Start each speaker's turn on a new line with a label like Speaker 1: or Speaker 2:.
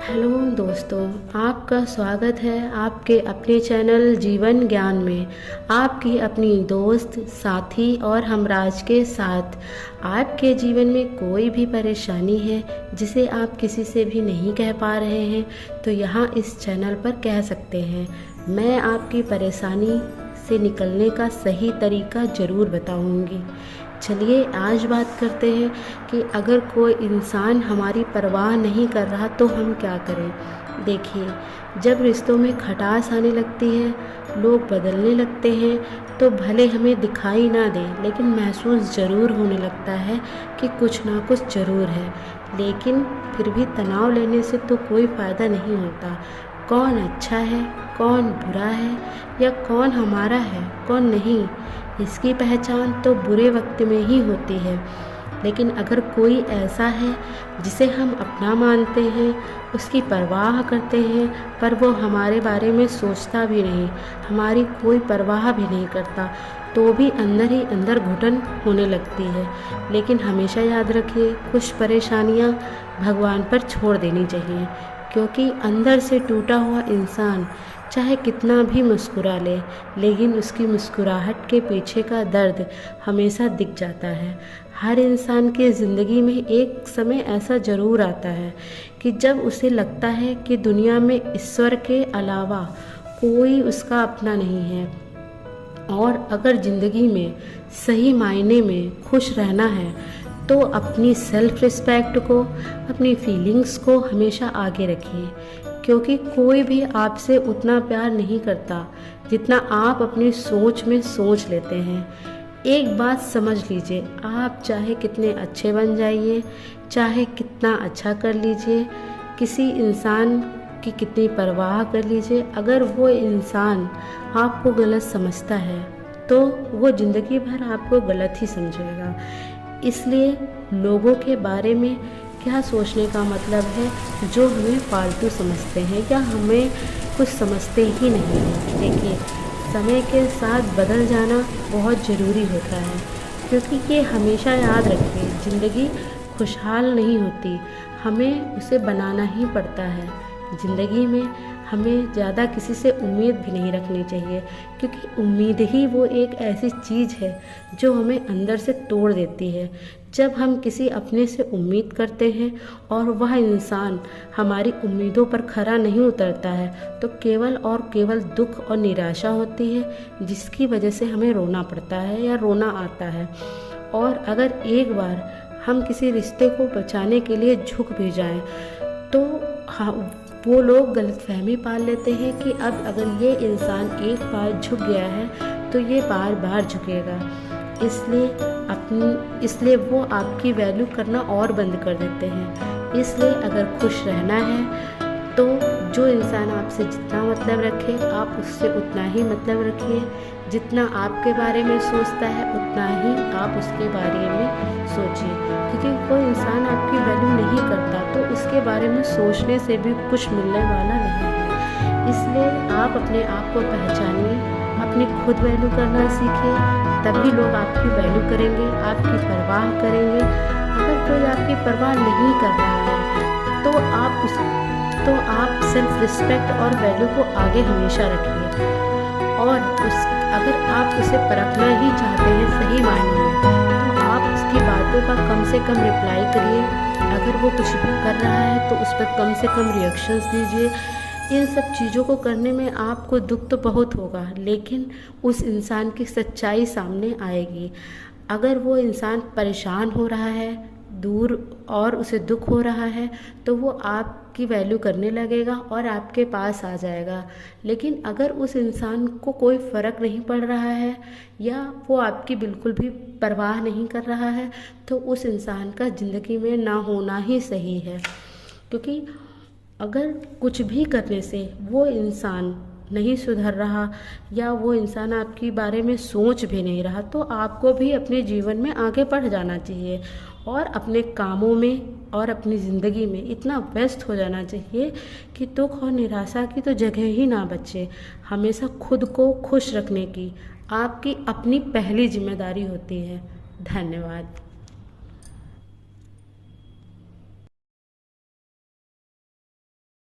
Speaker 1: Hello दोस्तों, आपका स्वागत है आपके अपने चैनल जीवन ज्ञान में। आपकी अपनी दोस्त, साथी और हमराज के साथ। आपके जीवन में कोई भी परेशानी है जिसे आप किसी से भी नहीं कह पा रहे हैं तो यहाँ इस चैनल पर कह सकते हैं। मैं आपकी परेशानी से निकलने का सही तरीका ज़रूर बताऊंगी। चलिए आज बात करते हैं कि अगर कोई इंसान हमारी परवाह नहीं कर रहा तो हम क्या करें। देखिए, जब रिश्तों में खटास आने लगती है, लोग बदलने लगते हैं, तो भले हमें दिखाई ना दे लेकिन महसूस ज़रूर होने लगता है कि कुछ ना कुछ ज़रूर है। लेकिन फिर भी तनाव लेने से तो कोई फ़ायदा नहीं होता। कौन अच्छा है, कौन बुरा है, या कौन हमारा है, कौन नहीं, इसकी पहचान तो बुरे वक्त में ही होती है। लेकिन अगर कोई ऐसा है जिसे हम अपना मानते हैं, उसकी परवाह करते हैं, पर वो हमारे बारे में सोचता भी नहीं, हमारी कोई परवाह भी नहीं करता, तो भी अंदर ही अंदर घुटन होने लगती है। लेकिन हमेशा याद रखिए, कुछ परेशानियां भगवान पर छोड़ देनी चाहिए, क्योंकि अंदर से टूटा हुआ इंसान चाहे कितना भी मुस्कुरा ले, लेकिन उसकी मुस्कुराहट के पीछे का दर्द हमेशा दिख जाता है। हर इंसान की ज़िंदगी में एक समय ऐसा ज़रूर आता है कि जब उसे लगता है कि दुनिया में ईश्वर के अलावा कोई उसका अपना नहीं है। और अगर ज़िंदगी में सही मायने में खुश रहना है तो अपनी सेल्फ रिस्पेक्ट को, अपनी फीलिंग्स को हमेशा आगे रखिए, क्योंकि कोई भी आपसे उतना प्यार नहीं करता जितना आप अपनी सोच में सोच लेते हैं। एक बात समझ लीजिए, आप चाहे कितने अच्छे बन जाइए, चाहे कितना अच्छा कर लीजिए, किसी इंसान की कितनी परवाह कर लीजिए, अगर वो इंसान आपको गलत समझता है तो वो ज़िंदगी भर आपको गलत ही समझेगा। इसलिए लोगों के बारे में क्या सोचने का मतलब है जो हमें फालतू समझते हैं या हमें कुछ समझते ही नहीं हैं। देखिए, समय के साथ बदल जाना बहुत ज़रूरी होता है, क्योंकि ये हमेशा याद रखिए, ज़िंदगी खुशहाल नहीं होती, हमें उसे बनाना ही पड़ता है। ज़िंदगी में हमें ज़्यादा किसी से उम्मीद भी नहीं रखनी चाहिए, क्योंकि उम्मीद ही वो एक ऐसी चीज़ है जो हमें अंदर से तोड़ देती है। जब हम किसी अपने से उम्मीद करते हैं और वह इंसान हमारी उम्मीदों पर खरा नहीं उतरता है तो केवल और केवल दुख और निराशा होती है, जिसकी वजह से हमें रोना पड़ता है या रोना आता है। और अगर एक बार हम किसी रिश्ते को बचाने के लिए झुक भी जाएं तो वो लोग गलतफहमी पाल लेते हैं कि अब अगर ये इंसान एक बार झुक गया है तो ये बार बार झुकेगा। इसलिए वो आपकी वैल्यू करना और बंद कर देते हैं। इसलिए अगर खुश रहना है तो जो इंसान आपसे जितना मतलब रखे, आप उससे उतना ही मतलब रखिए। जितना आपके बारे में सोचता है उतना ही आप उसके बारे में सोचिए, क्योंकि कोई इंसान आपकी वैल्यू नहीं करता तो उसके बारे में सोचने से भी कुछ मिलने वाला नहीं है। इसलिए आप अपने आप को पहचानिए, अपनी खुद वैल्यू करना सीखिए, तभी लोग आपकी वैल्यू करेंगे, आपकी परवाह करेंगे। अगर कोई आपकी परवाह नहीं कर रहा है तो आप सेल्फ रिस्पेक्ट और वैल्यू को आगे हमेशा रखिए। और अगर आप उसे परखना ही चाहते हैं सही मायने में तो आप उसकी बातों का कम से कम रिप्लाई करिए। अगर वो कुछ भी कर रहा है तो उस पर कम से कम रिएक्शंस दीजिए। इन सब चीज़ों को करने में आपको दुख तो बहुत होगा, लेकिन उस इंसान की सच्चाई सामने आएगी। अगर वो इंसान परेशान हो रहा है, दूर और उसे दुख हो रहा है, तो वो आपकी वैल्यू करने लगेगा और आपके पास आ जाएगा। लेकिन अगर उस इंसान को कोई फ़र्क नहीं पड़ रहा है या वो आपकी बिल्कुल भी परवाह नहीं कर रहा है तो उस इंसान का ज़िंदगी में ना होना ही सही है। क्योंकि अगर कुछ भी करने से वो इंसान नहीं सुधर रहा या वो इंसान आपके बारे में सोच भी नहीं रहा तो आपको भी अपने जीवन में आगे बढ़ जाना चाहिए और अपने कामों में और अपनी ज़िंदगी में इतना व्यस्त हो जाना चाहिए कि दुख और निराशा की तो जगह ही ना बचे। हमेशा खुद को खुश रखने की आपकी अपनी पहली जिम्मेदारी होती है। धन्यवाद।